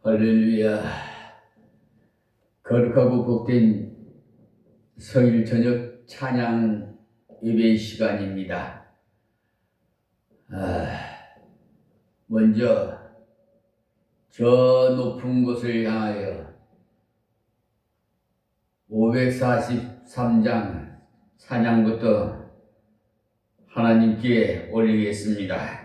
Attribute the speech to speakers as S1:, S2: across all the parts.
S1: 할렐루야. 거룩하고 복된 성일 저녁 찬양 예배 시간입니다. 먼저 저 높은 곳을 향하여 543장 찬양부터 하나님께 올리겠습니다.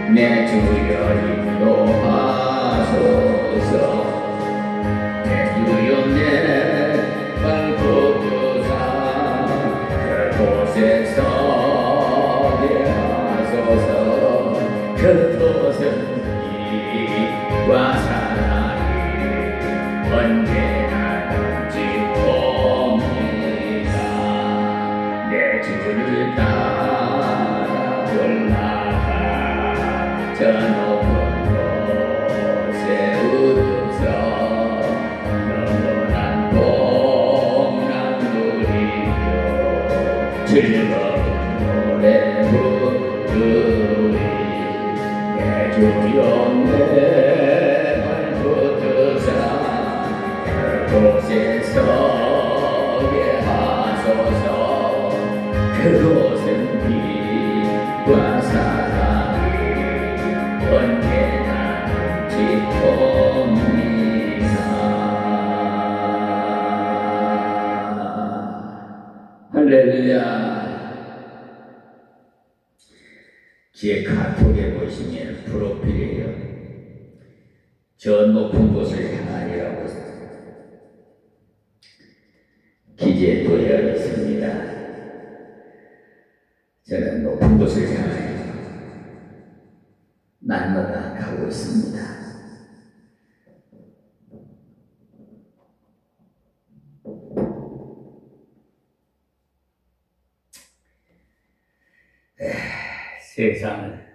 S2: 내 주여 인도하소서. 내 주여 내 발 걷어사 그곳에 서게 하소서. 그것은 이와 사랑이 언제나 넘치옵니다. 내 주를 따라 올라가 저 높은 곳에 웃으며 영원한 복락 누리며 즐거운 노래 부르리. 내 주여 내 발 붙드사 그곳에 서게 하소서. 그곳은 빛과 사랑이 언제나 넘치옵니다. 할렐루야. 제 카톡에 보시면 프로필이에요. 저 높은 곳을 향하여라고 기재되어 있습니다. 저는 높은 곳을 향하여 날마다 가고 있습니다. 세상을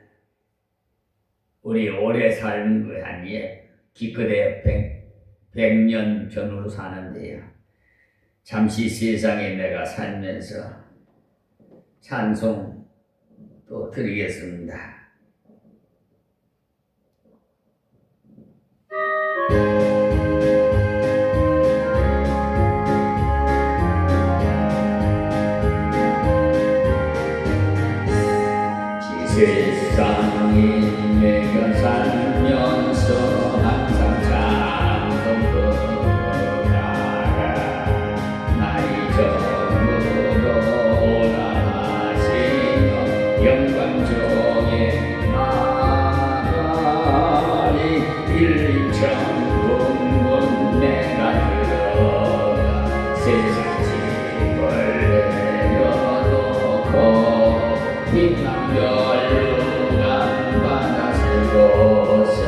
S2: 우리 오래 사는 거 아니에요. 기껏해 100년 전으로 사는데요. 잠시 세상에 내가 살면서 찬송 또 드리겠습니다. 세상이 내가 살면서 항상 찬송하라. 나의 전부로 오라 하시며 영광 중에 나가리. 일천국문 내가 들어가 세상 집을 내려놓고 빛난 별루간 바다 쓰고서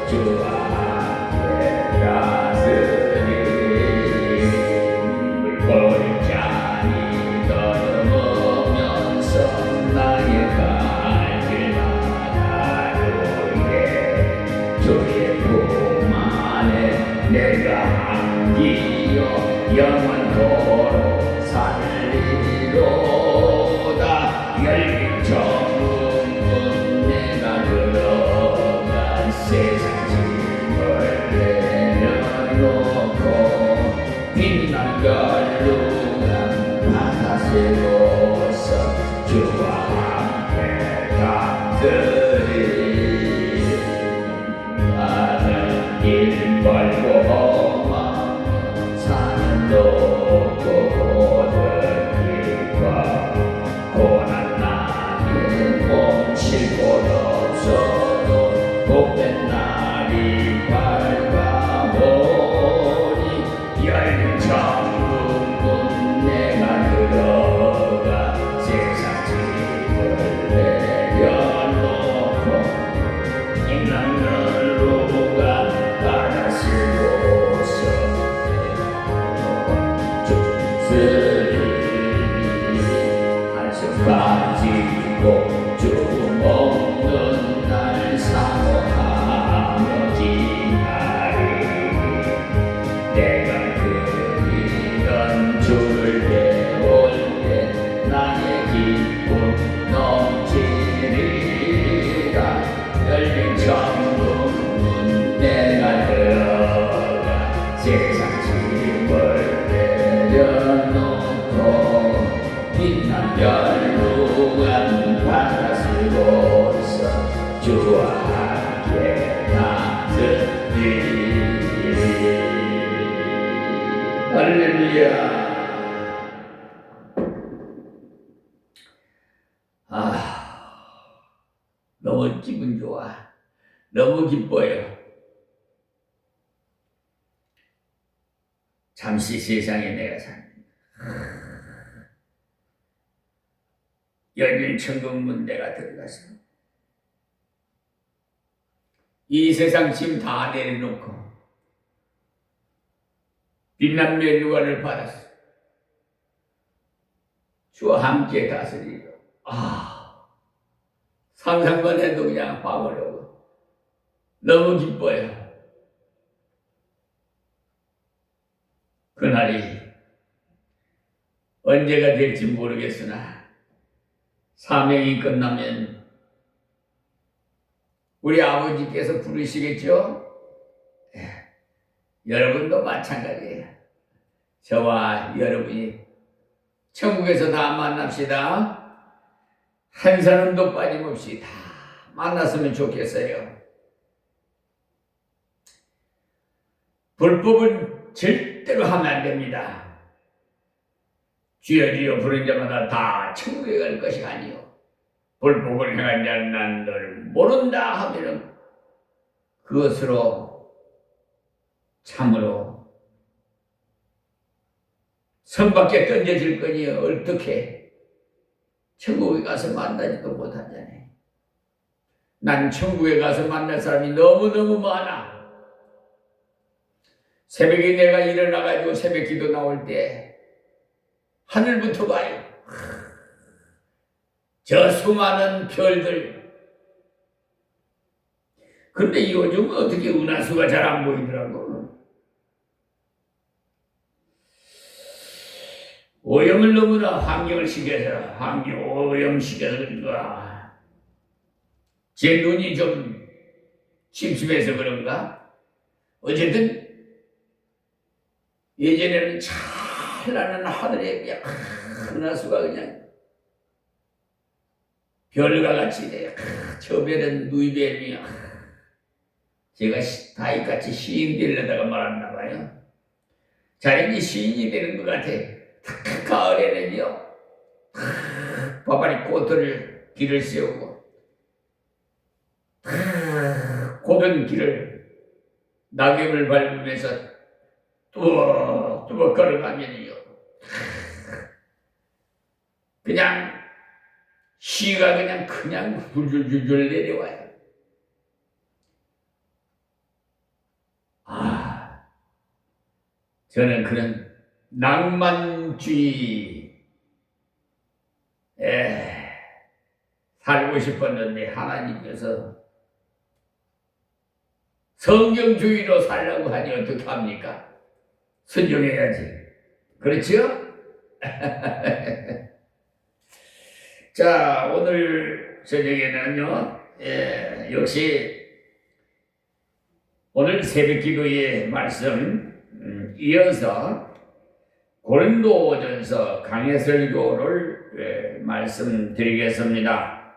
S2: 주 앞에 다스리. 물고리 잔이 떠넘으면서 나의 갈길 바다로에 주의 품 안에 내가 안기어 영원토록 살리로다. 열린 천국문 내가 들어간 세상 짐을 내려놓고 빛난 별루간 바다 쓰고서 주와 함께 다스리. 나는 길 멀고 험한 산은 높고 고든 길과 고난 나게 멈출 곳 없어도 복된 날이 밝아오니. 열린 천국문 내가 들어가 세상 짐을 내려놓고 빛난 별루간 바다 쓰고서 주스리. 한숨 가지고 주 먹는 날 사모하며 기다리니. 내가 그리던 주를 배울 때 나의 기쁨 넘치리라. 열린 천국문 내가 들어가 세상 짐을 내려놓고 빛난 별루간 바다 쓰고서 주와 함께 다스리. 할렐루야. 너무 기분 좋아. 너무 기뻐요. 잠시 세상에 내가 삽니다. 열린 천국문 내가 들어가서 이 세상 짐 다 내려놓고 빛난 면류관을 받았어. 주와 함께 다스리고. 상상만 해도 그냥 화가 나고 너무 기뻐요. 그날이 언제가 될지 모르겠으나 사명이 끝나면 우리 아버지께서 부르시겠죠? 여러분도 마찬가지예요. 저와 여러분이 천국에서 다 만납시다. 한 사람도 빠짐없이 다 만났으면 좋겠어요. 불법은 절대로 하면 안 됩니다. 주여 주여 부른 자마다 다 천국에 갈 것이 아니요. 불법을 행한 자는 난 너를 모른다 하면은 그것으로 참으로 선 밖에 던져질 거니 어떻게 천국에 가서 만나지도 못하잖아요. 난 천국에 가서 만날 사람이 너무너무 많아. 새벽에 내가 일어나가지고 새벽 기도 나올 때 하늘부터 봐요. 저 수많은 별들. 근데 요즘 어떻게 은하수가 잘 안 보이더라고. 오염을 너무나 환경을 시켜서 환경 오염시켜서 그런가. 제 눈이 좀 침침해서 그런가. 어쨌든 예전에는 찬란한 하늘에 그냥 하나수가 그냥 별과 같이 돼. 저 별은 누이별이야. 제가 다이같이 시인 되려다가 말았나 봐요. 자연이 시인이 되는 것 같아. 가을에는요, 바바리 꽃들을 길을 세우고, 고든 길을 낙엽을 밟으면서 뚜벅뚜벅 걸어가면요, 그냥 시가 그냥 줄줄줄줄 내려와요. 저는 그런 낭만주의에 살고 싶었는데 하나님께서 성경주의로 살라고 하니 어떻게 합니까? 순종해야지. 그렇죠? 자, 오늘 저녁에는요, 역시 오늘 새벽기도의 말씀 이어서 고린도전서 강해설교를 말씀드리겠습니다.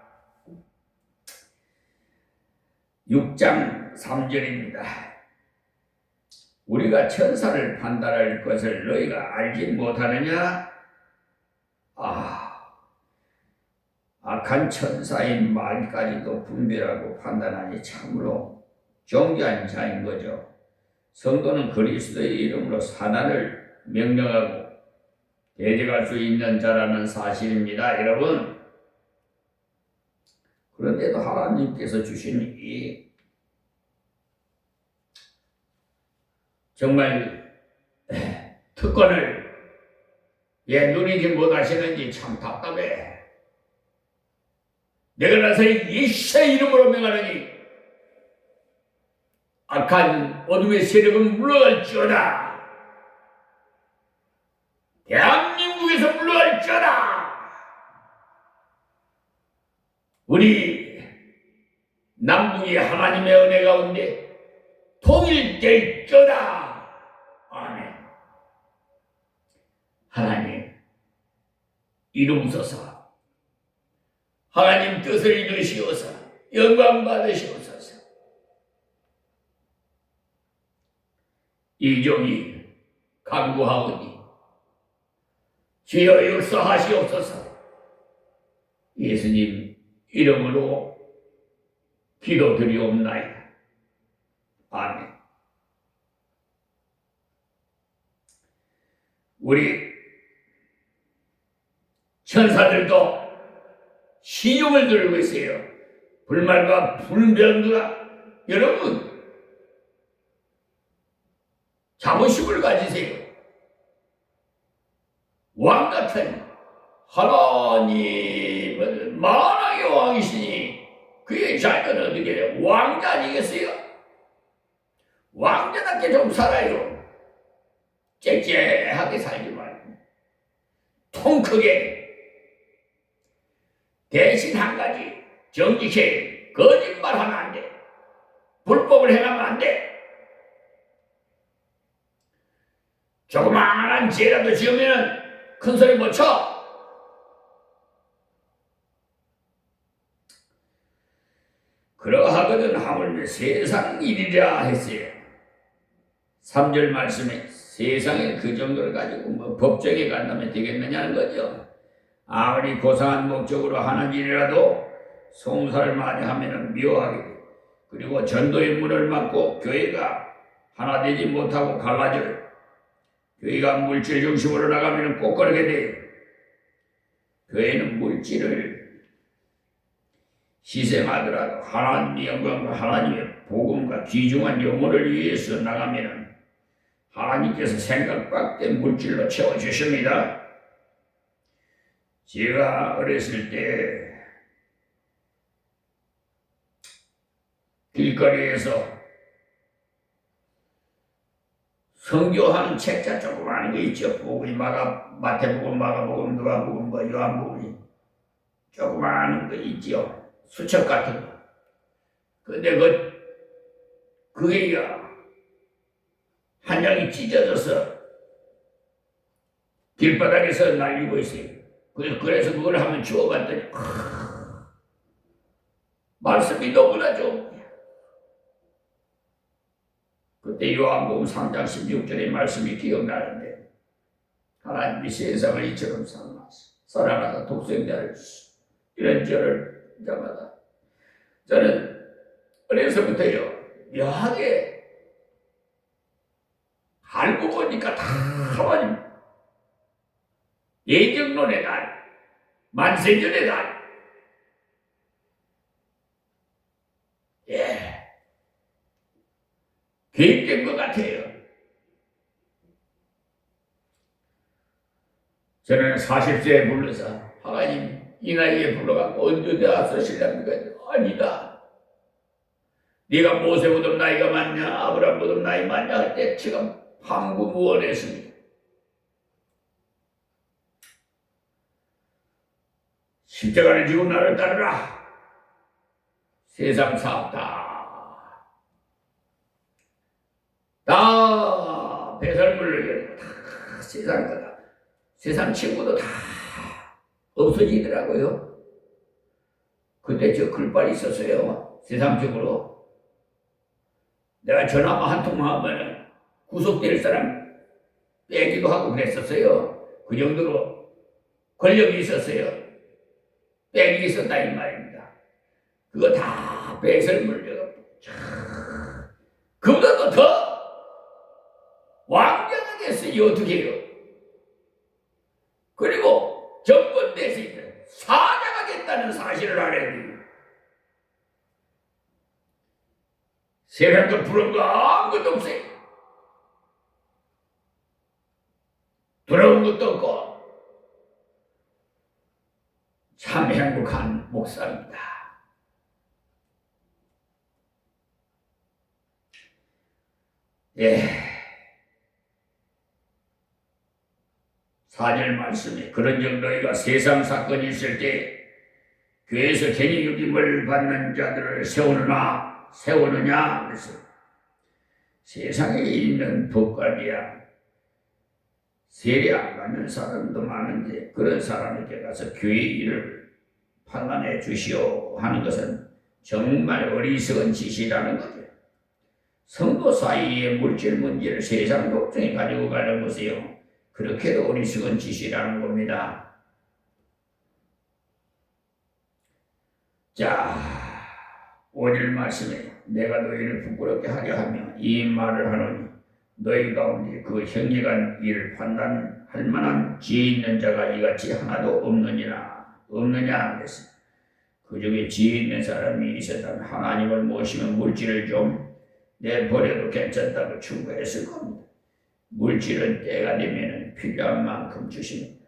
S2: 6장 3절입니다. 우리가 천사를 판단할 것을 너희가 알지 못하느냐? 악한 천사인 마귀까지도 분별하고 판단하니 참으로 존귀한 자인 거죠. 성도는 그리스도의 이름으로 사단을 명령하고 대적할 수 있는 자라는 사실입니다. 여러분, 그런데도 하나님께서 주신 이 정말 특권을 왜 누리지 못하시는지 참 답답해. 내가 나서의 예수의 이름으로 명하노니 악한 어둠의 세력은 물러갈지어다. 대한민국에서 물러갈지어다. 우리 남북이 하나님의 은혜 가운데 통일될지어다. 아멘. 하나님 이루소서. 하나님 뜻을 이루시옵소서. 영광 받으시옵소서. 이 종이 간구하오니 주여 역사하시옵소서. 예수님 이름으로 기도드리옵나이다. 아멘. 우리 천사들도 신용을 들고 있어요. 불말과 불변두가 여러분 자부심을 가지세요. 왕같은 하나님은 만왕의 왕이시니 그의 자녀는 어떻게 해요? 왕자 아니겠어요? 왕자답게 좀 살아요. 째째하게 살지 말고 통 크게. 대신 한 가지 정직해. 거짓말하면 안 돼. 불법을 행하면 안 돼. 조그마한 죄라도 지으면 큰 소리 못 쳐. 그러하거든 하물며 세상 일이라 했어요. 3절 말씀에 세상에 그 정도를 가지고 뭐 법정에 간다면 되겠느냐는 거죠. 아무리 고상한 목적으로 하는 일이라도 송사를 많이 하면 묘하게 돼. 그리고 전도의 문을 막고 교회가 하나 되지 못하고 갈라져요. 교회가 물질 중심으로 나가면 꼭 그러게 돼요. 교회는 물질을 희생하더라도 하나님의 영광과 하나님의 복음과 귀중한 영혼을 위해서 나가면 하나님께서 생각밖에 물질로 채워주십니다. 제가 어렸을 때 길거리에서 성교하는 책자 조그마한 거 있죠. 복음, 마태복음, 마가복음, 누가복음, 요한복음 조그마한 거 있죠. 수첩 같은 거. 근데 그게요 한 장이 찢어져서 길바닥에서 날리고 있어요. 그래서 그걸 한번 주워봤더니 말씀이 너무나 좋은 거야. 그때 요한복음 3장 16절의 말씀이 기억나는데 하나님이 세상을 이처럼 사랑하사 독생자를 주시고 이런 저를 때마다 저는 어려서부터요 묘하게 알고 보니까 다 하나님 예정론의 날 만세전의 날 계획된 것 같아요. 저는 40세에 불러서 하나님 이 나이에 불러갖고 언제 다 쓰시랍니까? 아니다. 네가 모세보다 나이가 많냐 아브라함보다 나이 많냐 할 때 제가 방구무언했습니다. 십자가를 지고 나를 따르라. 세상 사업 다 배설물을 다 세상 거다. 세상 친구도 다 없어지더라고요. 그때 저 글빨이 있었어요. 세상적으로. 내가 전화만 한 통만 하면 구속될 사람 빼기도 하고 그랬었어요. 그 정도로 권력이 있었어요. 빼기 있었다 이 말입니다. 그거 다 배설물려고 그보다도 더 왕자가 됐어요. 어떻게 해요? 그리고 정권 대신 사자가 됐다는 사실을 알아야 돼요. 세상도 부러운 거 아무것도 없어요. 부러운 것도 없고 참 행복한 목사입니다. 예. 4절 말씀에 그런즉 너희가 세상 사건이 있을 때 교회에서 괜히 여김을 받는 자들을 세우느냐 그래서 세상에 있는 법관이야 세례 안 받는 사람도 많은데 그런 사람에게 가서 교회 일을 판단해 주시오 하는 것은 정말 어리석은 짓이라는 거죠. 성도 사이의 물질 문제를 세상 독종이 가지고 가는 것이요 그렇게도 어리석은 짓이라는 겁니다. 자, 5절 말씀에 내가 너희를 부끄럽게 하려 하며 이 말을 하노니 너희 가운데 그 형제간 일을 판단할 만한 지혜 있는 자가 이같이 하나도 없느냐 그랬어요. 그 중에 지혜 있는 사람이 있었다면 하나님을 모시면 물질을 좀 내버려도 괜찮다고 충고했을 겁니다. 물질은 때가 되면 필요한 만큼 주십니다.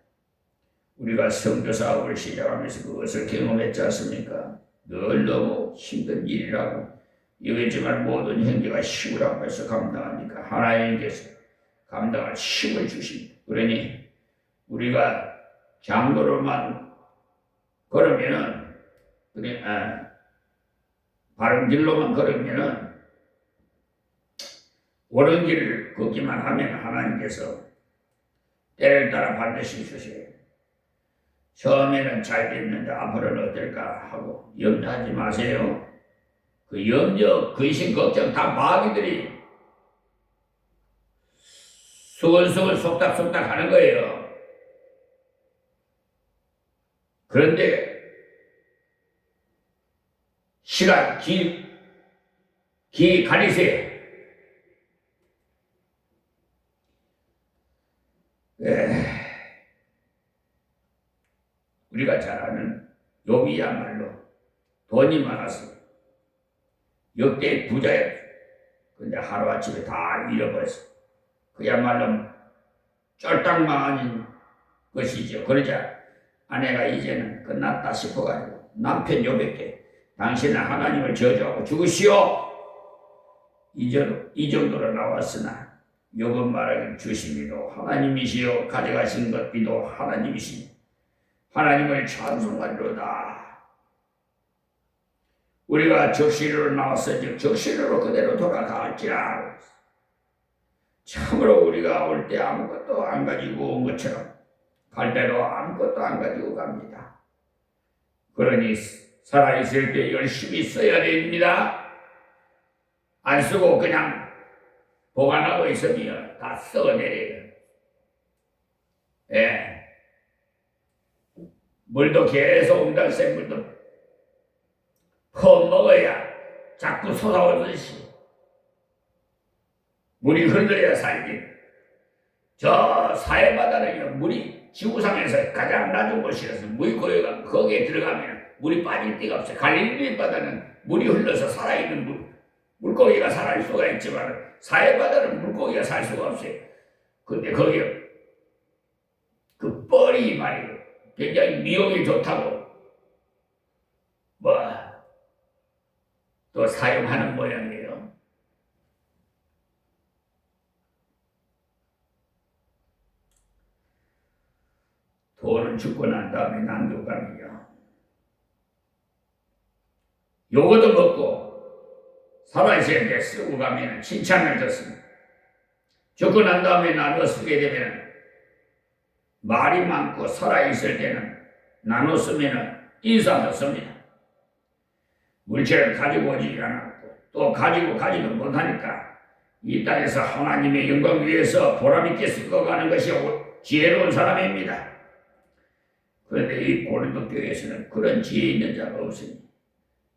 S2: 우리가 선교 사업을 시작하면서 그것을 경험했지 않습니까? 늘 너무 힘든 일이라고 여기지만 모든 형제가 힘을 앞에서 감당하니까 하나님께서 감당할 힘을 주십니다. 그러니 우리가 장로로만 걸으면은 바른 길로만 걸으면은 옳은 길을 걷기만 하면 하나님께서 때를 따라 반드시 주세요. 처음에는 잘 됐는데 앞으로는 어떨까 하고 염려하지 마세요. 그 염려, 근심, 걱정 다 마귀들이 수근수근 속닥속닥 하는 거예요. 그런데 시간, 기 가리세요. 우리가 잘 아는 욥이야말로 돈이 많았어요. 역대 부자였어요. 근데 하루아침에 다 잃어버렸어요. 그야말로 쫄딱 망한 것이죠. 그러자 아내가 이제는 끝났다 싶어가지고 남편 욥에게 당신은 하나님을 저주하고 죽으시오. 이 정도로 나왔으나 욥은 말하길 주심이도 하나님이시요 가져가신 것 이도 하나님이시니 하나님을 찬송하리로다. 우리가 적시로로 나왔어 적시로로 그대로 돌아갈지라. 참으로 우리가 올 때 아무것도 안 가지고 온 것처럼 갈 때도 아무것도 안 가지고 갑니다. 그러니 살아있을 때 열심히 써야 됩니다. 안 쓰고 그냥 보관하고 있으면 다 썩어내려요. 예. 물도 계속 웅달새 물도 퍼먹어야 자꾸 솟아오듯이 물이 흘러야 살지. 저 사해바다는요, 물이 지구상에서 가장 낮은 곳이라서 물이 고여가 거기에 들어가면 물이 빠질 데가 없어요. 갈릴리 바다는 물이 흘러서 살아있는 물고기가 살 수가 있지만 사해바다는 물고기가 살 수가 없어요. 근데 거기에 그 뻘이 말이에요. 굉장히 미용이 좋다고 또 사용하는 모양이에요. 돈은 죽고 난 다음에 낭독감이요. 요거도 먹고 살아있을 때 쓰고 가면 칭찬을 듣습니다. 죽고 난 다음에 나눠 쓰게 되면 말이 많고 살아있을 때는 나눠 쓰면 인사도 씁니다. 물질을 가지고 오지 않았고 또 가지도 못하니까 이 땅에서 하나님의 영광 위해서 보람있게 섞어가는 것이 지혜로운 사람입니다. 그런데 이 고린도 교회에서는 그런 지혜 있는 자가 없으니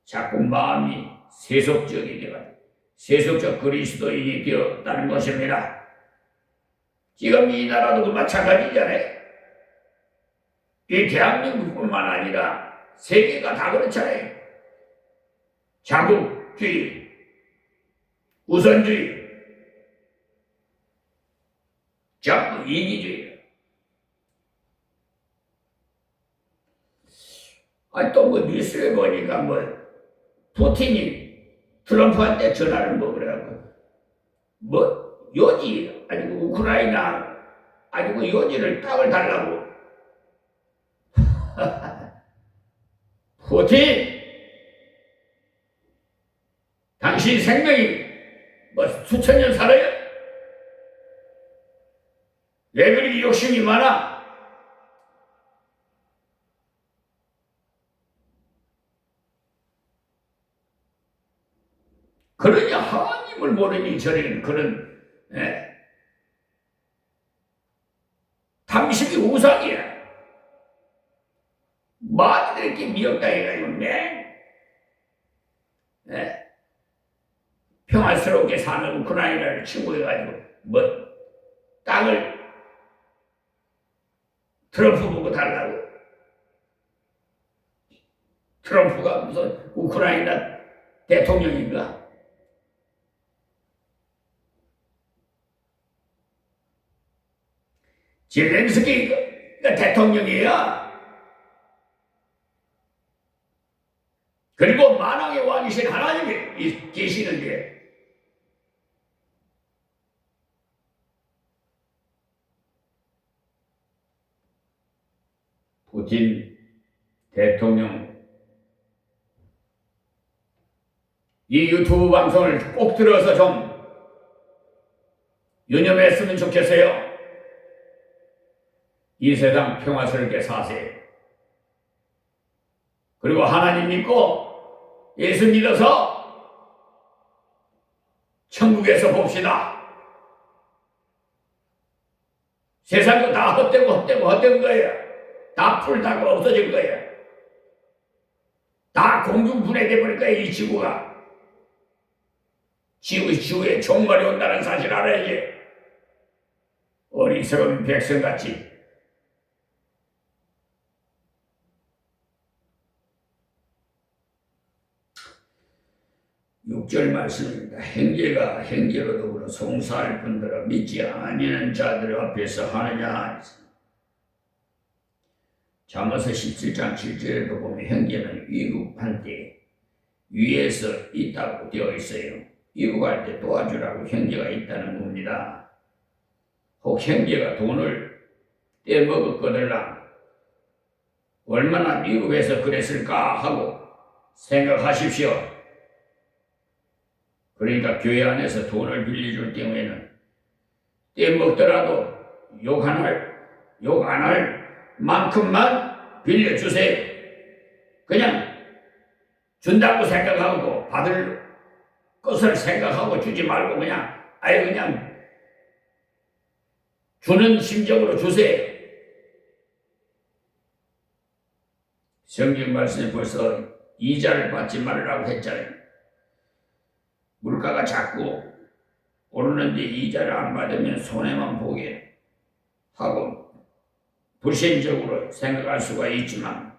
S2: 자꾸 마음이 세속적이 되어가지고 세속적 그리스도인이 되었다는 것입니다. 지금 이 나라도 그 마찬가지잖아요. 이 대한민국뿐만 아니라 세계가 다 그렇잖아요. 자국주의, 우선주의, 전부 이기주의. 또 뉴스에 보니까 푸틴이 트럼프한테 전화를 그래갖고 요지 아니고 우크라이나 아니고 요지를 땅을 달라고. 푸틴, 당신 생명이 수천 년 살아요? 왜 그렇게 욕심이 많아? 그러냐 하나님을 모르니 저런 그런 탐심이 우상이야. 많이들 이렇게 미혹당해가지고 평화스럽게 사는 우크라이나를 침공해가지고 땅을 트럼프 보고 달라고. 트럼프가 무슨 우크라이나 대통령인가? 젤렌스키가 대통령이야. 그리고 만왕의 왕이신 하나님이 계시는데 푸틴 대통령 이 유튜브 방송을 꼭 들어서 좀 유념했으면 좋겠어요. 이 세상 평화스럽게 사세요. 그리고 하나님 믿고 예수 믿어서 천국에서 봅시다. 세상도 다 헛된 거예요. 다 풀다가 없어진 거예요. 다 공중분해돼 버릴 거예요. 이 지구가. 지구에 종말이 온다는 사실 알아야지. 어리석은 백성같이. 6절 말씀입니다. 행제가 행제로 더불어 송사할 분들아 믿지 아니하는 자들 앞에서 하느냐. 잠언서 17장 7절에도 보면 형제는 위급할 때 위에서 있다고 되어 있어요. 위급할 때 도와주라고 형제가 있다는 겁니다. 혹 형제가 돈을 떼먹었거들랑 얼마나 위급해서 그랬을까 하고 생각하십시오. 그러니까 교회 안에서 돈을 빌려줄 경우에는 떼먹더라도 욕 안 할 만큼만 빌려주세요. 그냥 준다고 생각하고 받을 것을 생각하고 주지 말고 그냥 아예 그냥 주는 심정으로 주세요. 성경 말씀에 벌써 이자를 받지 말라고 했잖아요. 물가가 자꾸 오르는데 이자를 안 받으면 손해만 보게 하고 불신적으로 생각할 수가 있지만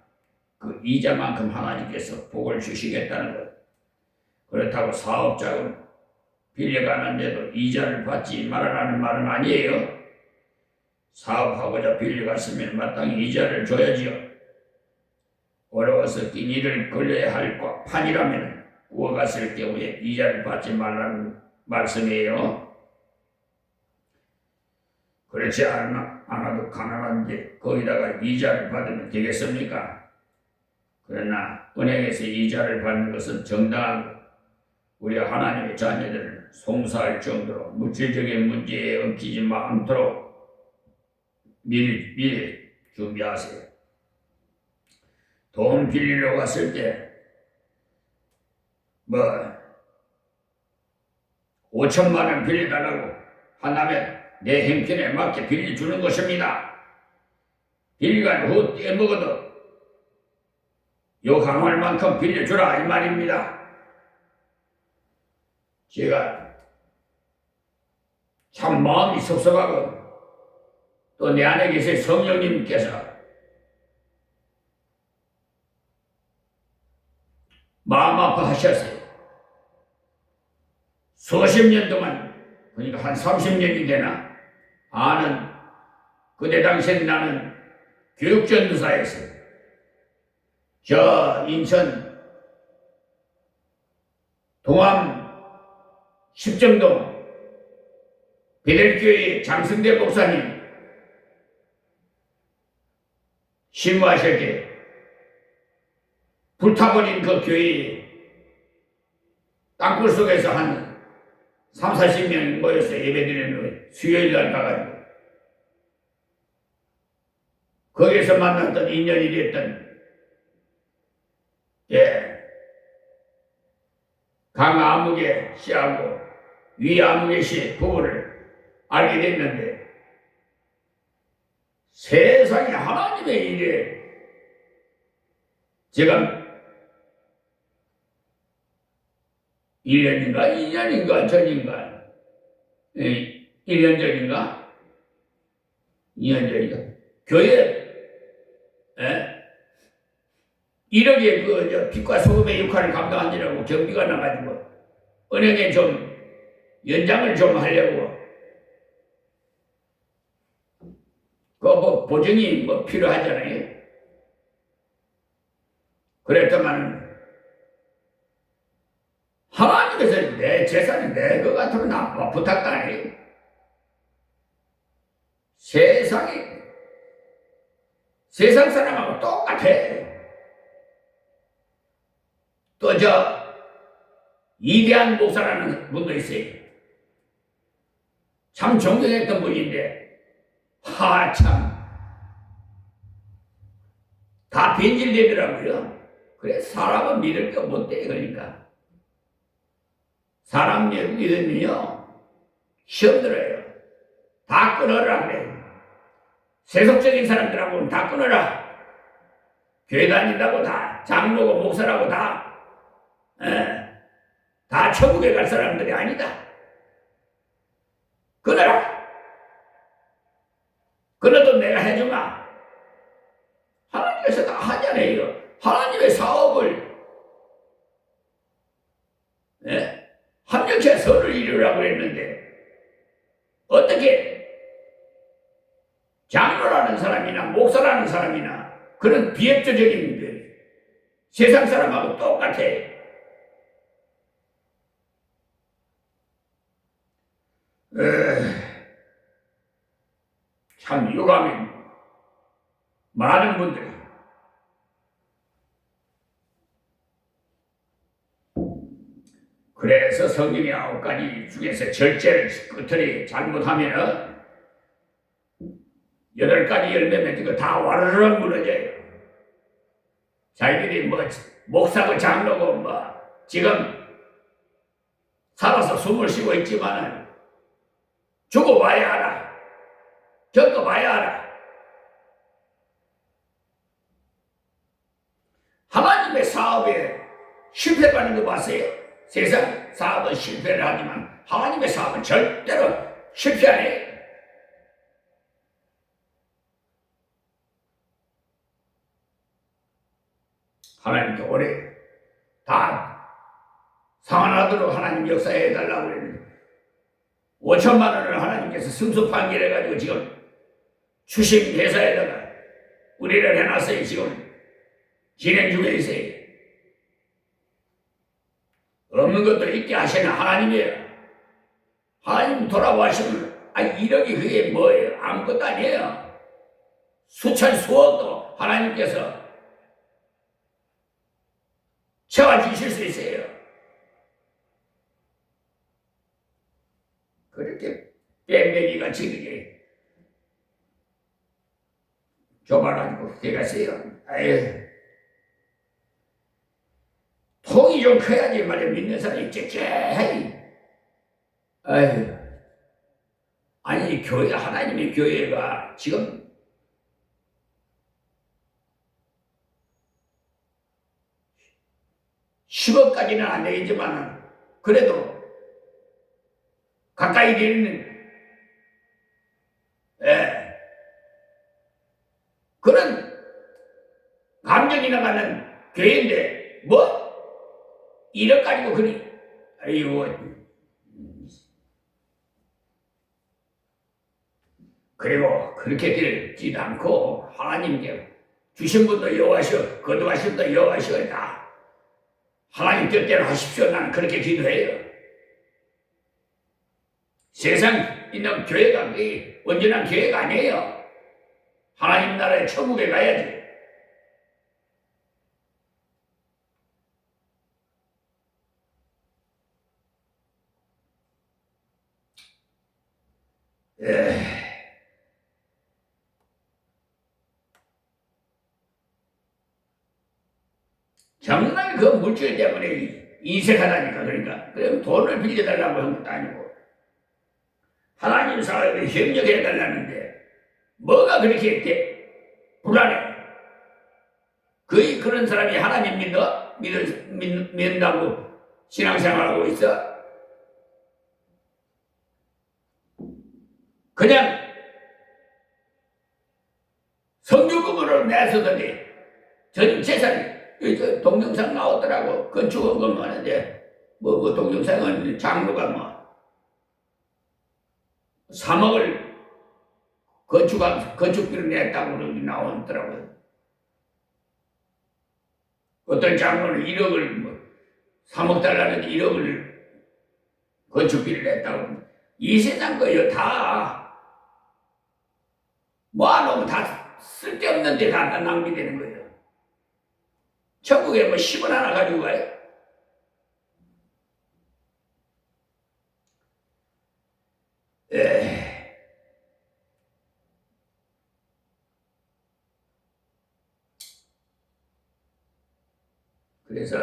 S2: 그 이자만큼 하나님께서 복을 주시겠다는 것. 그렇다고 사업자금 빌려가는데도 이자를 받지 말아라는 말은 아니에요. 사업하고자 빌려갔으면 마땅히 이자를 줘야지요. 어려워서 낀 일을 걸려야 할 판이라면 구워갔을 경우에 이자를 받지 말라는 말씀이에요. 그렇지 않아도 가난한데 거기다가 이자를 받으면 되겠습니까? 그러나 은행에서 이자를 받는 것은 정당하고 우리 하나님의 자녀들을 송사할 정도로 물질적인 문제에 얽히지 않도록 미리 준비하세요. 돈 빌리러 갔을 때 5천만 원 빌려달라고 한다면 내 형편에 맞게 빌려주는 것입니다. 빌려간 후 떼먹어도 욕할 만큼 빌려주라 이 말입니다. 제가 참 마음이 섭섭하고 또 내 안에 계신 성령님께서 마음 아파하셨어요. 수십 년 동안, 그러니까 한 30년이 되나 아는, 그때 당시에 나는 교육전도사였어요. 저 인천 동암 십정동 베델교회 장승대 목사님 심무하셨기에 불타버린 그 교회에 땅굴 속에서 한 3, 40명 모여서 예배드리는 수요일 날 가가지고 거기에서 만났던 인연이 됐던 강아무개 씨하고 위아무개 씨 부부를 알게 됐는데 세상에 하나님의 일에 제가 1년인가 2년인가 전인가 1년 전인가 2년 전인가 교회 1억의 빛과 소금의 역할을 감당하느라고 경비가 나가지고 은행에 좀 연장을 좀 하려고 그 보증이 필요하잖아요. 그랬더만 하나님께서 내 재산이 내 것 같으면 나 부탁도 안 해요. 세상 사람하고 똑같아. 또 이대한 목사라는 분도 있어요. 참 존경했던 분인데 참 다 변질되더라고요. 그래 사람은 믿을 거 못 돼. 그러니까 사람 믿으면요 시험 들어요. 다 끊어라 그래. 세속적인 사람들하고는 다 끊어라. 교회 다닌다고 다 장로고 목사라고 다 천국에 갈 사람들이 아니다. 끊어라. 끊어도 내가 해주마. 하나님께서 다 하잖아요. 하나님의 사업을 합력해 선을 이루라고 그랬는데 어떻게 장로라는 사람이나 목사라는 사람이나 그런 비협조적인 세상 사람하고 똑같아. 참 유감이 많은 분들이 그래서 성경의 9가지 중에서 절제를 끝을 잘못하면은 8가지 열매 맺은 거 다 와르르 무너져요. 자기들이 뭐 목사고 장로고 뭐 지금 살아서 숨을 쉬고 있지만은 죽어봐야 알아. 겪어봐야 알아. 하나님의 사업에 실패하는 거 봤어요? 세상 사업은 실패를 하지만 하나님의 사업은 절대로 실패 안 해요. 하나님께 오래 다 상환하도록 하나님 역사해 달라고 그랬는데 5천만 원을 하나님께서 승소 판결해가지고 지금 추심 회사에다가 우리를 해놨어요. 지금 진행 중에 있어요. 없는 것도 있게 하시는 하나님이에요. 하나님 돌아보시면 1억이 그게 뭐예요? 아무것도 아니에요. 수천 수억도 하나님께서 채워주실 수 있어요. 그렇게 뺑뺑이가 지르게 좁아가지고 돼가세요. 아유, 통이 좀 커야지 말이야. 믿는 사람이 째째하이. 아유, 아니 교회 하나님의 교회가 지금 10억까지는 안 되겠지만 그래도 가까이 되는 그런 감정이 나가는 교회인데 뭐 1억 가지고 그리 아이고 그리고 그렇게 되지도 않고 하나님께 주신 분도 여호와시오 거두하신 분도 여호와시오다. 하나님 뜻대로 하십시오. 나는 그렇게 기도해요. 세상 있는 교회가 그게 온전한 교회가 아니에요. 하나님 나라의 천국에 가야지. 정말 그 물질 때문에 인색하다니까. 그러니까 그럼 돈을 빌려달라고 한 것도 아니고 하나님 사업에 협력해달라는데 뭐가 그렇게 불안해? 거의 그런 사람이 하나님 믿는다고 신앙생활하고 있어? 그냥 성교금으로 내서더니 전 재산이 동영상 나오더라고. 건축은 하는데 뭐 동영상은 장로가 3억을 건축비를 냈다고 나오더라고요. 어떤 장로는 1억을 3억 달라는데 1억을 건축비를 냈다고. 이 세상 거요 다 모아놓으면 다 쓸데없는 데 다 낭비되는 거예요. 천국에 10원 하나 가지고 가요. 그래서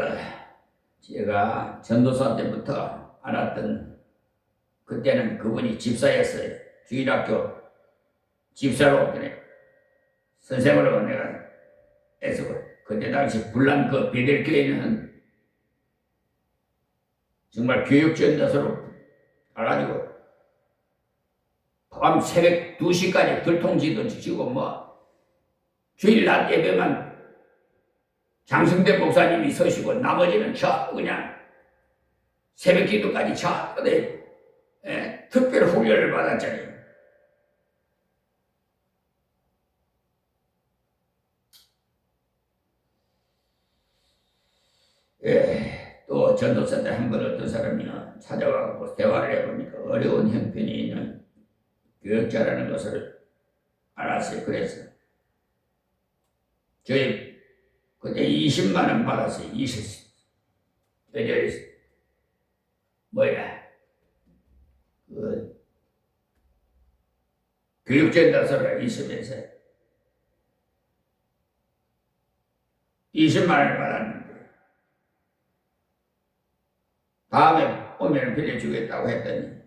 S2: 제가 전도사 때부터 알았던 그때는 그분이 집사였어요. 주일학교 집사로 선생으로 내가 해서 그때 당시 불난 그 베델교회는 정말 교육전도사로 가가지고 밤 새벽 2시까지 들통지도 지고 주일 낮 예배만 장승대 목사님이 서시고 나머지는 그냥 새벽 기도까지 특별 훈련을 받았잖아요. 또 전도사 때 한 번 어떤 사람이 찾아와서 대화를 해보니까 어려운 형편이 있는 교역자라는 것을 알았어요. 그래서 저희 그때 20만 원 받았어요. 20. 뭐야 그 교육전도서가 있으면서 20만 원을 받았는데 다음에 오면 빌려주겠다고 했더니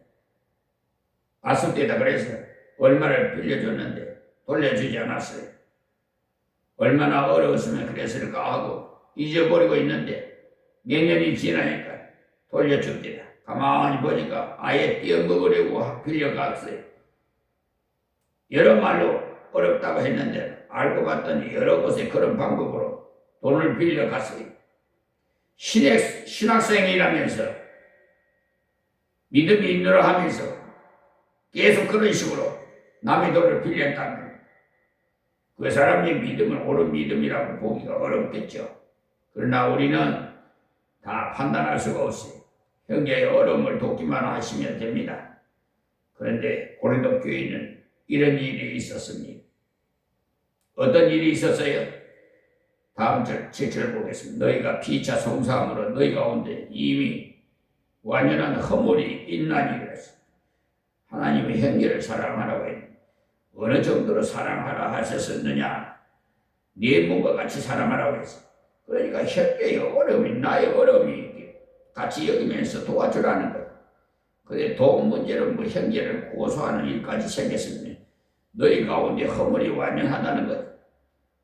S2: 아습대다 그래서 얼마를 빌려줬는데 돌려주지 않았어요. 얼마나 어려웠으면 그랬을까 하고 잊어버리고 있는데 몇 년이 지나니까 돌려줍니다. 가만히 보니까 아예 띄어먹으려고 빌려갔어요. 여러 말로 어렵다고 했는데 알고 봤더니 여러 곳에 그런 방법으로 돈을 빌려갔어요. 신학생이라면서 믿음이 있느라 하면서 계속 그런 식으로 남의 돈을 빌렸다면 그 사람의 믿음은 옳은 믿음이라고 보기가 어렵겠죠. 그러나 우리는 다 판단할 수가 없어요. 형제의 어려움을 돕기만 하시면 됩니다. 그런데 고린도 교회는 이런 일이 있었습니다. 어떤 일이 있었어요? 다음 절 7절 보겠습니다. 너희가 피차 송사함으로 너희 가운데 이미 완전한 허물이 있나니 그랬어. 하나님의 형제를 사랑하라고 했는데 어느 정도로 사랑하라 하셨었느냐? 네 몸과 같이 사랑하라고 했어. 그러니까 형제의 어려움이 나의 어려움이 같이 여기면서 도와주라는 거야. 근데 돈 문제로 뭐 형제를 고소하는 일까지 생겼습니다. 너희 가운데 허물이 완전하다는 것.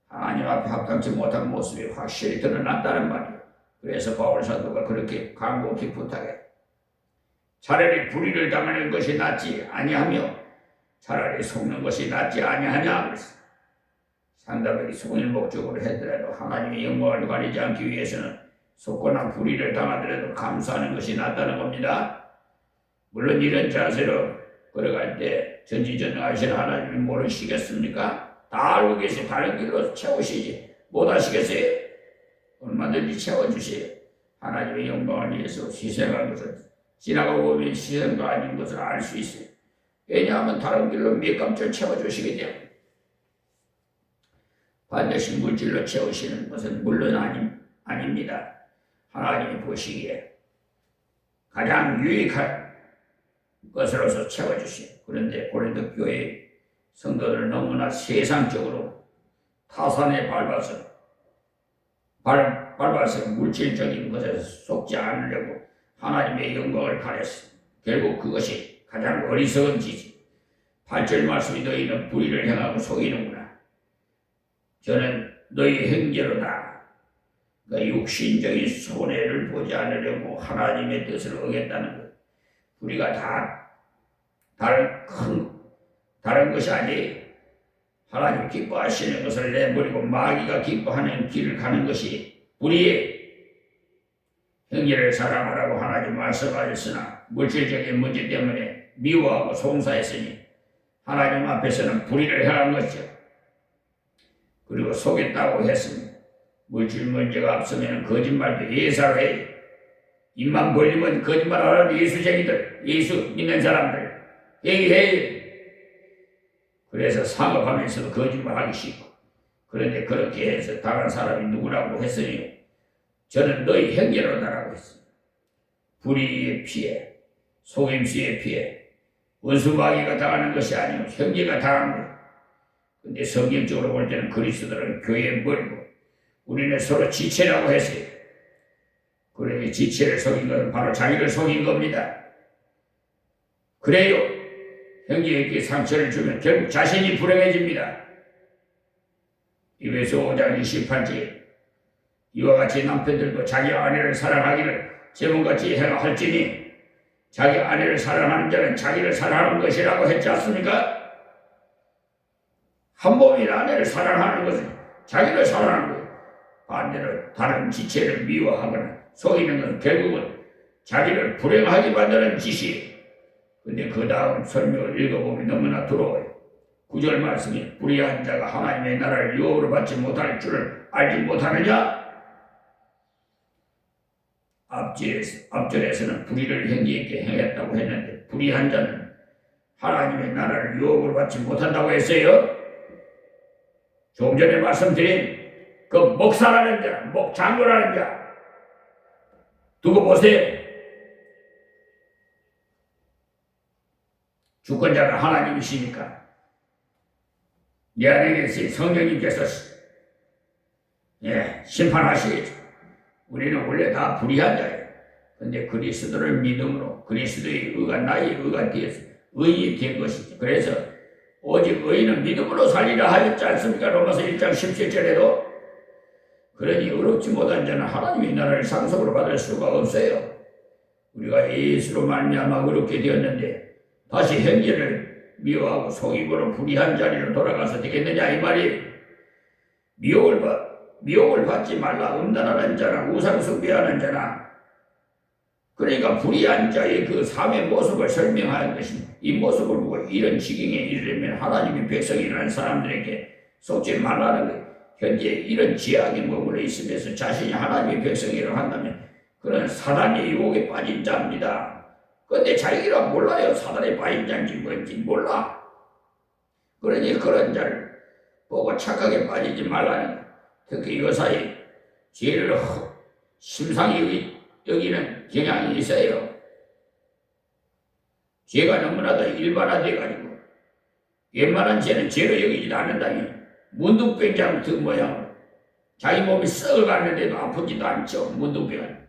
S2: 하나님 앞에 합당치 못한 모습이 확실히 드러났다는 말이에요. 그래서 바울 사도가 그렇게 간곡히 부탁해. 차라리 불의를 당하는 것이 낫지 아니하며 차라리 속는 것이 낫지 아니하냐 그랬어. 상대방이 속일 목적으로 했더라도 하나님의 영광을 가리지 않기 위해서는 속거나 불의를 당하더라도 감수하는 것이 낫다는 겁니다. 물론 이런 자세로 걸어갈 때 전지전능하신 하나님이 모르시겠습니까? 다 알고 계시 다른 길로 채우시지 못하시겠어요? 얼마든지 채워주세요. 하나님의 영광을 위해서 희생한 것을 지나가고 보면 희생도 아닌 것을 알 수 있어요. 왜냐하면 다른 길로 몇 감줄 채워주시기 때문에. 반드시 물질로 채우시는 것은 물론 아닙니다. 하나님이 보시기에 가장 유익한 것으로서 채워주시오. 그런데 고린도 교회 성도들은 너무나 세상적으로 타산에 밟아서 물질적인 것에 속지 않으려고 하나님의 영광을 가렸어. 결국 그것이 가장 어리석은 짓이. 8절 말씀이 너희는 불의를 행하고 속이는구나. 저는 너희 형제로다. 그러니까 육신적인 손해를 보지 않으려고 하나님의 뜻을 어겼다는 것. 우리가 다 다른 것이 아니에요. 하나님 기뻐하시는 것을 내버리고 마귀가 기뻐하는 길을 가는 것이 불의에 형제를 사랑하라고 하나님 말씀하셨으나 물질적인 문제 때문에 미워하고 송사했으니 하나님 앞에서는 불의를 행한 것이죠. 그리고 속였다고 했습니다. 물질 문제가 앞서면 거짓말도 예사로 해요. 입만 벌리면 거짓말하는 예수쟁이들, 예수 믿는 사람들 얘기해요. 그래서 상업하면서도 거짓말하기 싫고. 그런데 그렇게 해서 당한 사람이 누구라고 했으니 저는 너희 형제로다라고 했습니다. 불의의 피해, 속임수의 피해, 원수마귀가 당하는 것이 아니고 형제가 당한 거예요. 근데 성경적으로 볼 때는 그리스도를 교회에 버리고 우리는 서로 지체라고 했어요. 그러니 지체를 속인 것은 바로 자기를 속인 겁니다. 그래요. 형제에게 상처를 주면 결국 자신이 불행해집니다. 에베소 5장 28절 이와 같이 남편들도 자기 아내를 사랑하기를 제문같이 행할지니 자기 아내를 사랑하는 자는 자기를 사랑하는 것이라고 했지 않습니까? 한 몸인 아내를 사랑하는 것은 자기를 사랑하는 거예요. 반대로 다른 지체를 미워하거나 속이는 것은 결국은 자기를 불행하게 만드는 짓이에요. 근데 그 다음 설명을 읽어보면 너무나 두려워요. 9절 말씀이 불의한 자가 하나님의 나라를 유업으로 받지 못할 줄을 알지 못하느냐? 앞절에서는 불의를 형제에게 행했다고 했는데 불의한 자는 하나님의 나라를 유업으로 받지 못한다고 했어요. 조금 전에 말씀드린 그 목사라는 자, 목장로라는 자 두고 보세요. 주권자는 하나님이시니까 내 안에 계신 성령님께서 심판하시겠죠. 우리는 원래 다 불의한 자예요. 근데 그리스도를 믿음으로 그리스도의 의가 나의 의가 되어서 의인이 된 것이죠. 그래서 오직 의인은 믿음으로 살리라 하였지 않습니까? 로마서 1장 17절에도 그러니 의롭지 못한 자는 하나님의 나라를 상속으로 받을 수가 없어요. 우리가 예수로 말미암아 의롭게 되었는데 다시 형제를 미워하고 속임으로 불의한 자리로 돌아가서 되겠느냐 이 말이. 미혹을 받지 말라. 음란하는 자나 우상 숭배하는 자나, 그러니까 불의한 자의 그 삶의 모습을 설명하는 것입니다. 이 모습을 보고 이런 지경에 이르려면 하나님의 백성이라는 사람들에게 속지 말라는 거예요. 현재 이런 지향에 머물러 있으면서 자신이 하나님의 백성이라고 한다면 그는 사단의 유혹에 빠진 자입니다. 그런데 자기가 몰라요. 사단에 빠진 자인지 뭔지 몰라. 그러니 그런 자를 보고 착하게 빠지지 말라는 거예요. 특히 여사의 죄를 심상히 여기는 경향이 있어요. 죄가 너무나도 일반화돼가지고 웬만한 죄는 죄로 여기지도 않는다니 문둥병장 그 모양으로 자기 몸이 썩어가는데도 아프지도 않죠. 문둥병은.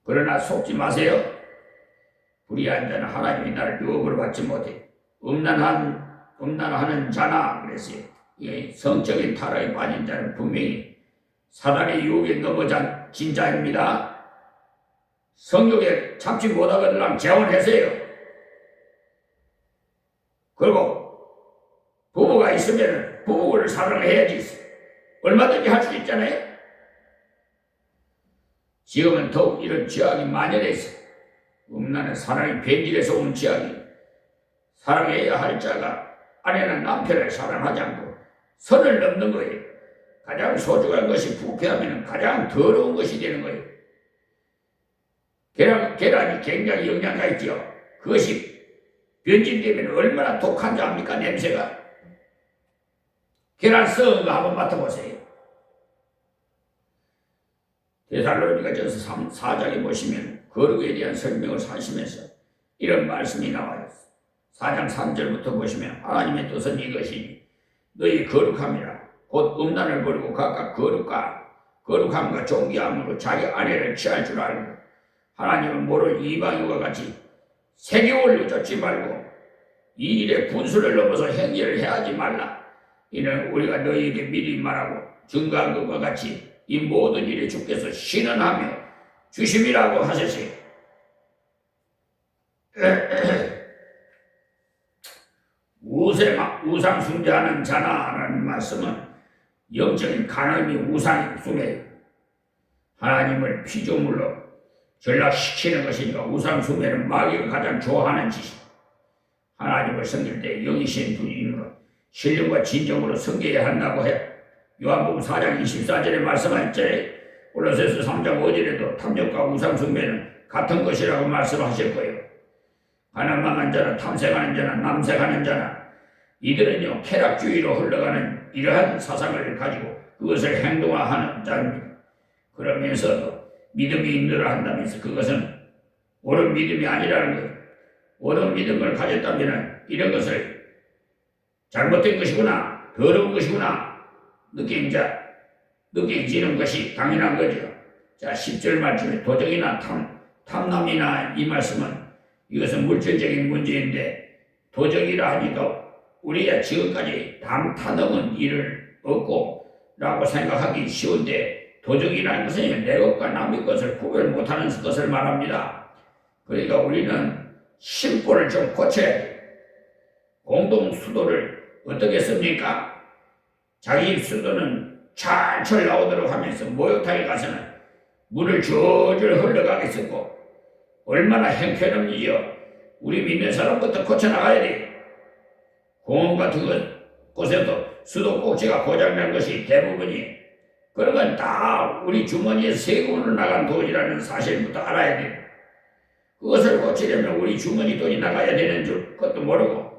S2: 그러나 속지 마세요. 불의한 자는 하나님이 나를 유혹을 받지 못해. 음란하는 자나 그랬어요. 성적인 타락에 빠진 자는 분명히 사단의 유혹에 넘어진 자입니다. 성욕에 잡지 못하거든 재혼하세요. 그리고 부부가 있으면 부부를 사랑해야지. 얼마든지 할 수 있잖아요. 지금은 더욱 이런 죄악이 만연해서 음란한 사랑이 변질해서 온 죄악이, 사랑해야 할 자가 아내는 남편을 사랑하지 않고 선을 넘는 거예요. 가장 소중한 것이 부패하면 가장 더러운 것이 되는 거예요. 계란이 굉장히 영양가 있죠. 그것이 변질되면 얼마나 독한 줄 압니까? 냄새가. 계란 썩은 거 한번 맡아보세요. 데살로니가전서 4장에 보시면 거룩에 대한 설명을 하시면서 이런 말씀이 나와요. 4장 3절부터 보시면 하나님의 뜻은 이것이니 너희 거룩함이라 곧 음란을 버리고 각각 거룩함과 존귀함으로 자기 아내를 취할 줄 알고 하나님을 모를 이방인과 같이 세계원을 쫓지 말고 이 일에 분수를 넘어서 행위를 해하지 말라. 이는 우리가 너희에게 미리 말하고 증거한 것과 같이 이 모든 일에 주께서 신원하며 주심이라고 하셨어요. 우상 숭배하는 자나라는 말씀은 영적인 간음이 우상 숭배예요. 하나님을 피조물로 전락시키는 것이니까 우상 숭배는 마귀가 가장 좋아하는 짓이에요. 하나님을 섬길 때 영이신 분이므로 신령과 진정으로 섬겨야 한다고 해요. 요한복음 4장 24절에 말씀하셨잖아요. 골로새서 3장 5절에도 탐욕과 우상 숭배는 같은 것이라고 말씀하실 거예요. 가난망한 자나 탐색하는 자나 남색하는 자나 이들은요 쾌락주의로 흘러가는 이러한 사상을 가지고 그것을 행동화하는 자입니다. 그러면서도 믿음이 있느라 한다면서 그것은 옳은 믿음이 아니라는 거예요. 옳은 믿음을 가졌다면 이런 것을 잘못된 것이구나, 더러운 것이구나 느껴지는 것이 당연한 거죠. 자, 10절 말씀에 도적이나 탐남이나 이 말씀은 이것은 물질적인 문제인데 도적이라 하니까 우리가 지금까지 탐욕은 일을 얻고 라고 생각하기 쉬운데 도적이라는 것은 내 것과 남의 것을 구별 못하는 것을 말합니다. 그러니까 우리는 심보를 좀 고쳐야 돼요. 공동수도를 어떻게 씁니까? 자기 수도는 철철 나오도록 하면서 목욕탕에 가서는 물을 줄줄 흘러가게 쓰고 얼마나 형편없지요. 우리 믿는 사람부터 고쳐나가야 돼요. 공원 같은 곳에도 수도 꼭지가 고장난 것이 대부분이 그런 건 다 우리 주머니에 세금으로 나간 돈이라는 사실부터 알아야 돼요. 그것을 고치려면 우리 주머니 돈이 나가야 되는 줄 그것도 모르고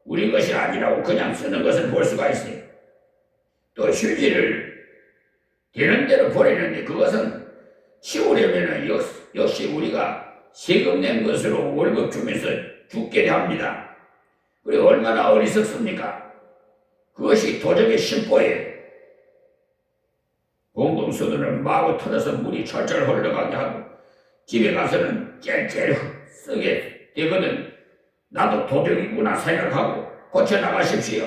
S2: 우리 것이 아니라고 그냥 쓰는 것을 볼 수가 있어요. 또 휴지를 되는 대로 버리는데 그것은 치우려면 역시 우리가 세금 낸 것으로 월급 주면서 죽게 합니다. 그리고 얼마나 어리석습니까? 그것이 도적의 심보예요. 공공수도를 마구 터져서 물이 철철 흘러가게 하고 집에 가서는 젤젤 쓰게 되거든. 나도 도적이구나 생각하고 고쳐나가십시오.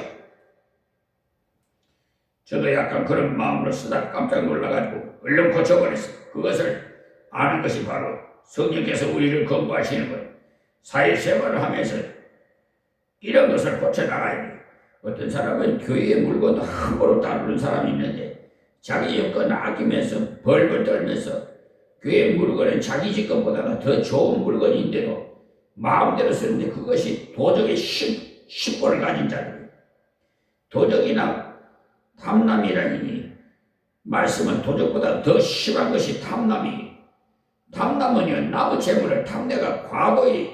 S2: 저도 약간 그런 마음으로 쓰다가 깜짝 놀라가지고 얼른 고쳐버렸어요. 그것을 아는 것이 바로 성령께서 우리를 권고하시는 거예요. 사회생활을 하면서 이런 것을 고쳐나가야 돼요. 어떤 사람은 교회의 물건도 함부로 다루는 사람이 있는데 자기 여건을 아끼면서 벌벌 떨면서 교회 물건은 자기 집 것보다 더 좋은 물건인데도 마음대로 쓰는데 그것이 도적의 심보를 가진 자들이에요. 도적이나 탐남이라니 말씀은 도적보다 더 심한 것이 탐남이에요. 탐남은요, 남의 재물을 탐내가 과도히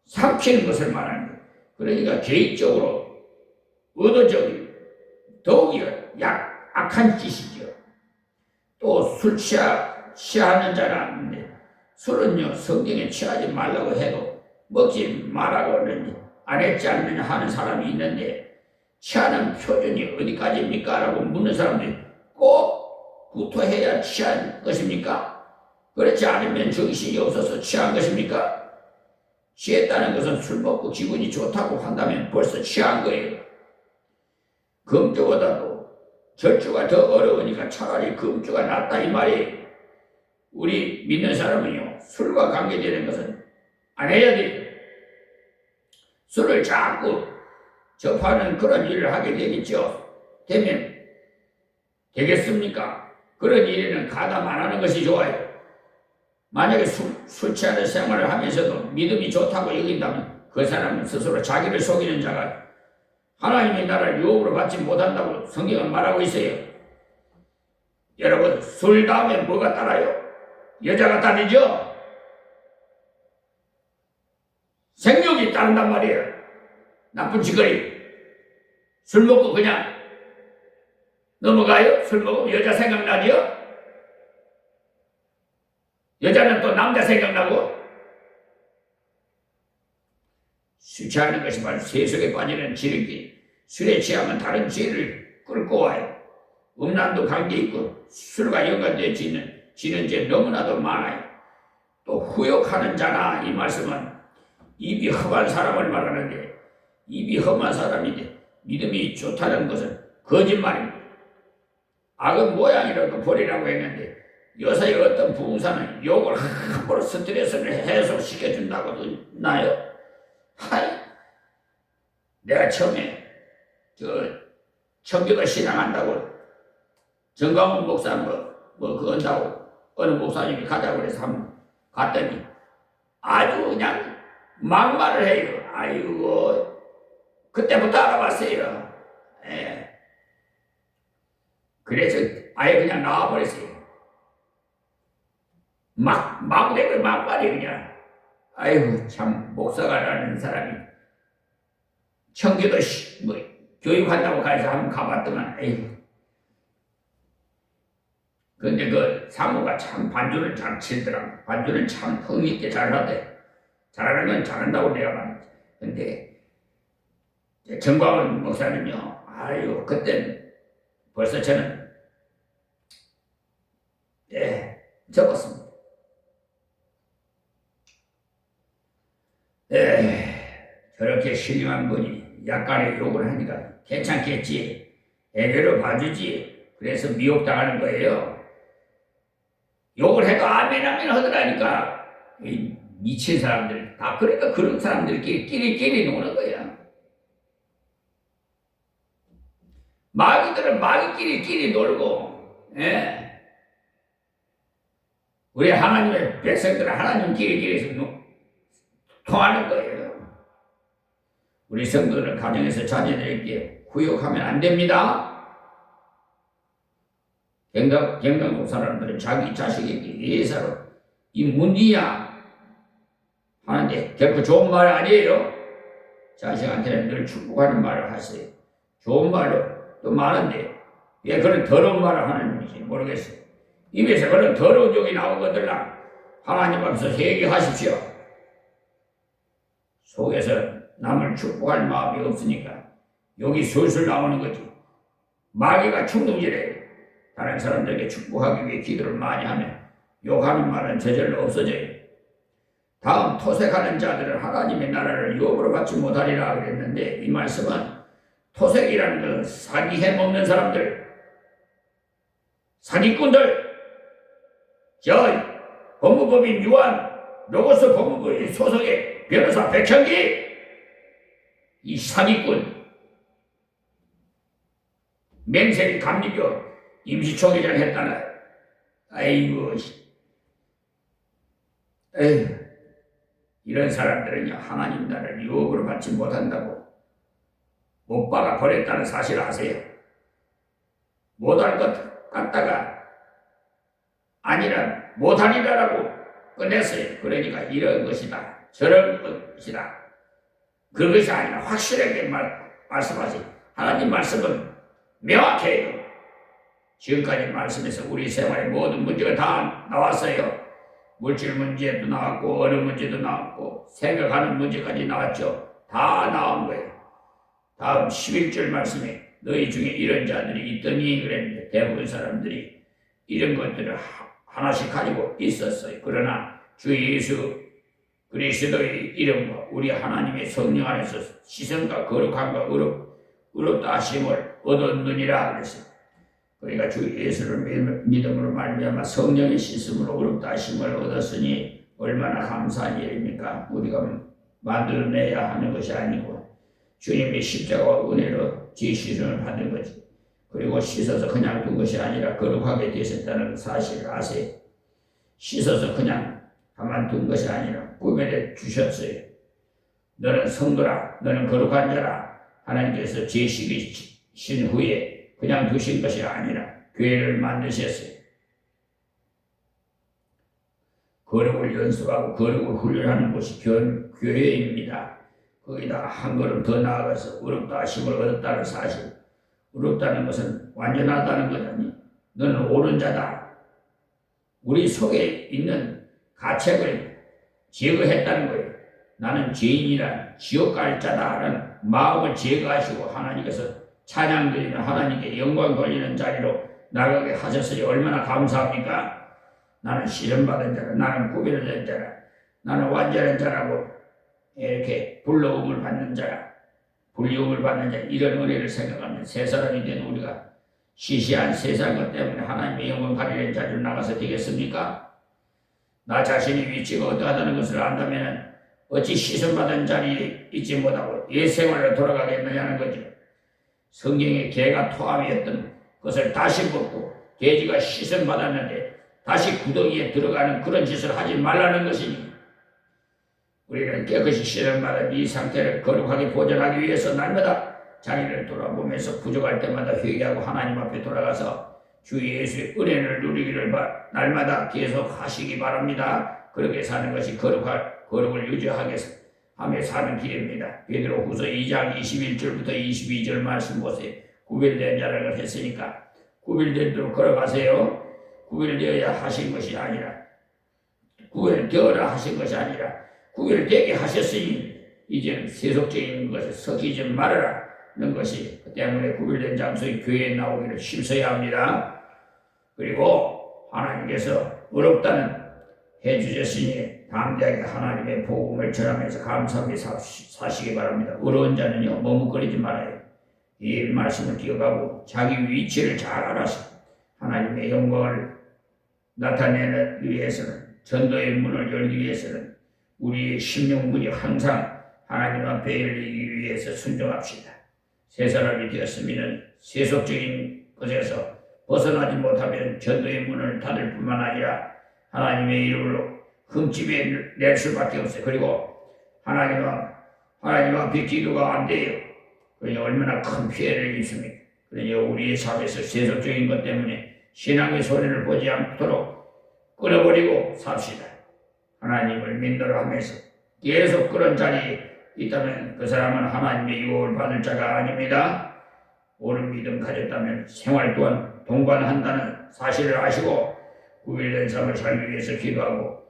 S2: 삼키는 것을 말하는 거예요. 그러니까 개인적으로 의도적인 더욱이 악한 짓이죠. 또 술 취하는 자라는데 술은요 성경에 취하지 말라고 해도 먹지 말라고는 안 했지 않느냐 하는 사람이 있는데 취하는 표준이 어디까지입니까? 라고 묻는 사람들이 꼭 구토해야 취한 것입니까? 그렇지 않으면 정신이 없어서 취한 것입니까? 취했다는 것은 술 먹고 기분이 좋다고 한다면 벌써 취한 거예요. 금주보다도 절주가 더 어려우니까 차라리 금주가 낫다 이 말이에요. 우리 믿는 사람은요 술과 관계되는 것은 안 해야 돼요. 술을 자꾸 접하는 그런 일을 하게 되면 되겠습니까? 그런 일에는 가담 안 하는 것이 좋아요. 만약에 술 취하는 생활을 하면서도 믿음이 좋다고 여긴다면 그 사람은 스스로 자기를 속이는 자가 하나님의 나라를 유업으로 받지 못한다고 성경은 말하고 있어요. 여러분, 술 다음에 뭐가 따라요? 여자가 따르죠? 생육이 따른단 말이에요. 나쁜 짓거리. 술 먹고 그냥 넘어가요? 술 먹으면 여자 생각나죠? 여자는 또 남자 생각나고. 술 취하는 것이 바로 세속에 빠지는 지름길. 술에 취하면 다른 죄를 끌고 와요. 음란도 관계있고 술과 연관되어 지는 죄 너무나도 많아요. 또 후욕하는 자나 이 말씀은 입이 험한 사람을 말하는데 입이 험한 사람인데 믿음이 좋다는 것은 거짓말입니다. 악은 모양이라도 버리라고 했는데 요새 어떤 부흥사는 욕을 함부로 스트레스를 해소시켜준다고도 나요. 하이, 내가 처음에 청교도 신앙한다고 정광훈 목사 그거 한다고 어느 목사님이 가자고 그래서 한번 갔더니 아주 그냥 막말을 해요. 아이고 그때부터 알아봤어요. 예. 그래서 아예 그냥 나와버렸어요. 막대를 막말이 그냥. 아이고 참 목사가라는 사람이 청교도 교육한다고 가서 한번 가봤더만 아이고. 근데 그 사모가 참 반주를 잘 치더라고. 반주는 참 흥있게 잘하대. 잘하는 건 잘한다고 내가 말했지. 근데 정광훈 목사는요. 아유 그때 벌써 저는 접었습니다. 저렇게 신령한 분이 약간의 욕을 하니까 괜찮겠지. 애교로 봐주지. 그래서 미혹당하는 거예요. 욕을 해도 아멘 하더라니까. 이 미친 사람들 다 그러니까 그런 사람들끼리 노는 거야. 마귀들은 마귀끼리 놀고, 우리 하나님의 백성들은 하나님끼리 통하는 거예요. 우리 성도들은 가정에서 자녀들에게 후욕하면 안 됩니다. 경상도 사람들은 자기 자식에게 예사로 이 문디야 하는데 결코 좋은 말 아니에요. 자식한테는 늘 축복하는 말을 하세요. 좋은 말로 또 많은데 왜 그런 더러운 말을 하는지 모르겠어요. 입에서 그런 더러운 욕이 나오거들라 하나님 앞에서 회개하십시오. 속에서 남을 축복할 마음이 없으니까 욕이 술술 나오는 거지. 마귀가 충동질해. 다른 사람들에게 축복하기 위해 기도를 많이 하면 욕하는 말은 저절로 없어져요. 다음 토색하는 자들은 하나님의 나라를 유업으로 받지 못하리라 그랬는데, 이 말씀은 토색이라는 건 사기해 먹는 사람들, 사기꾼들, 저 법무법인 유한, 로고스 법무법인 소속의 변호사 백현기, 이 사기꾼, 맹세리 감리교 임시총회장 했다나, 아이고, 에휴, 이런 사람들은요, 하나님 나라를 유업으로 받지 못한다고 못 박아 버렸다는 사실 아세요? 못할 것 같다가 아니라 못하리라라고 끝냈어요. 그러니까 이런 것이다, 저런 것이다, 그것이 아니라 확실하게 말씀하세요. 하나님 말씀은 명확해요. 지금까지 말씀에서 우리 생활의 모든 문제가 다 나왔어요. 물질 문제도 나왔고, 어느 문제도 나왔고, 생각하는 문제까지 나왔죠. 다 나온 거예요. 다음 11절 말씀에 너희 중에 이런 자들이 있더니 그랬는데, 대부분 사람들이 이런 것들을 하나씩 가지고 있었어요. 그러나 주 예수 그리스도의 이름과 우리 하나님의 성령 안에서 시선과 거룩함과 의롭다 하심을 얻었느니라 그랬어요. 그러니까 주 예수를 믿음으로 말미암아 성령의 씻음으로 의롭다 하심을 얻었으니 얼마나 감사한 일입니까? 우리가 만들어내야 하는 것이 아니고 주님의 십자가와 은혜로 제 씻음을 받은 거지. 그리고 씻어서 그냥 둔 것이 아니라 거룩하게 되셨다는 사실을 아세요? 씻어서 그냥 가만 둔 것이 아니라 구별해 주셨어요. 너는 성도라, 너는 거룩한 자라. 하나님께서 제시기신 후에 그냥 두신 것이 아니라 교회를 만드셨어요. 거룩을 연습하고 거룩을 훈련하는 것이 교회입니다. 거기다 한 걸음 더 나아가서 의롭다 하심을 얻었다는 사실. 의롭다는 것은 완전하다는 거잖니. 너는 옳은 자다. 우리 속에 있는 가책을 제거했다는 거예요. 나는 죄인이라 지옥 갈 자다라는 마음을 제거하시고 하나님께서 찬양드리며 하나님께 영광 돌리는 자리로 나가게 하셨으니 얼마나 감사합니까? 나는 시련받은 자라, 나는 구별된 자라, 나는 완전한 자라고 이렇게 불러움을 받는 자라, 불리움을 받는 자, 이런 은혜를 생각하면 새 사람이 된 우리가 시시한 세상 것 때문에 하나님의 영광 가리는 자리로 나가서 되겠습니까? 나 자신의 위치가 어떠하다는 것을 안다면 어찌 시선받은 자리에 있지 못하고 옛 생활로 돌아가겠느냐는 거죠. 성경에 개가 토함이었던 것을 다시 벗고 돼지가 시선받았는데 다시 구덩이에 들어가는 그런 짓을 하지 말라는 것이니, 우리는 깨끗이 시선받은 이 상태를 거룩하게 보존하기 위해서 날마다 자기를 돌아보면서 부족할 때마다 회개하고 하나님 앞에 돌아가서 주 예수의 은혜를 누리기를 날마다 계속 하시기 바랍니다. 그렇게 사는 것이 거룩을 유지하게 하며 사는 길입니다. 베드로후서 2장 21절부터 22절 말씀 보세요. 구별된 자라고 했으니까 구별된 대로 걸어가세요. 구별되어야 하신 것이 아니라, 구별되어라 하신 것이 아니라 구별되게 하셨으니 이제는 세속적인 것에 섞이지 말아라는 것이, 그 때문에 구별된 장소의 교회에 나오기를 힘써야 합니다. 그리고 하나님께서 어렵다는 해주셨으니 담대하게 하나님의 복음을 전하면서 감사하게 사시기 바랍니다. 어려운 자는요, 머뭇거리지 말아요. 이 말씀을 기억하고 자기 위치를 잘 알아서 하나님의 영광을 나타내기 위해서는, 전도의 문을 열기 위해서는 우리의 심령문이 항상 하나님 앞에 열리기 위해서 순종합시다. 새 사람이 되었으면 세속적인 것에서 벗어나지 못하면 전도의 문을 닫을 뿐만 아니라 하나님의 이름으로 흠집에 낼 수밖에 없어요. 그리고 하나님 앞에 기도가 안 돼요. 그러니 얼마나 큰 피해를 입습니까? 그러니 우리의 삶에서 세속적인 것 때문에 신앙의 손해를 보지 않도록 끊어버리고 삽시다. 하나님을 믿노라 하면서 계속 그런 자리에 있다면 그 사람은 하나님의 유혹을 받을 자가 아닙니다. 옳은 믿음 가졌다면 생활 또한 동반한다는 사실을 아시고 구별된 삶을 살기 위해서 기도하고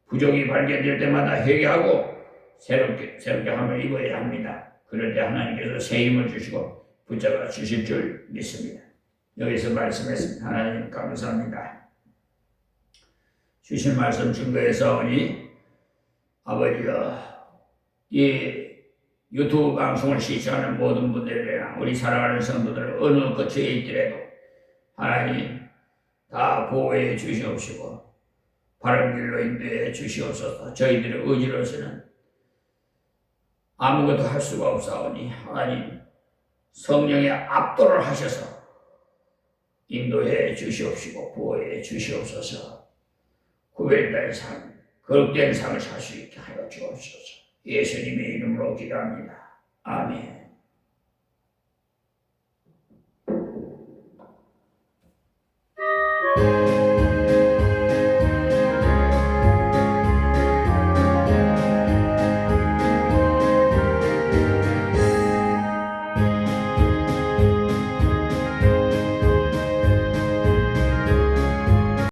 S2: 부족이 발견될 때마다 회개하고 새롭게 함을 입어야 합니다. 그럴 때 하나님께서 새 힘을 주시고 붙잡아 주실 줄 믿습니다. 여기서 말씀했습니다. 하나님 감사합니다. 주신 말씀 증거해서오니 아버지여, 이 유튜브 방송을 시청하는 모든 분들이랑 우리 사랑하는 성도들 어느 끝에 있더라도 하나님 다 보호해 주시옵시고 바른 길로 인도해 주시옵소서. 저희들의 의지로서는 아무것도 할 수가 없사오니 하나님 성령의 압도를 하셔서 인도해 주시옵시고 보호해 주시옵소서. 구별된 삶, 거룩된 삶을 살 수 있게 하여 주옵소서. 예수님의 이름으로 기도합니다. 아멘.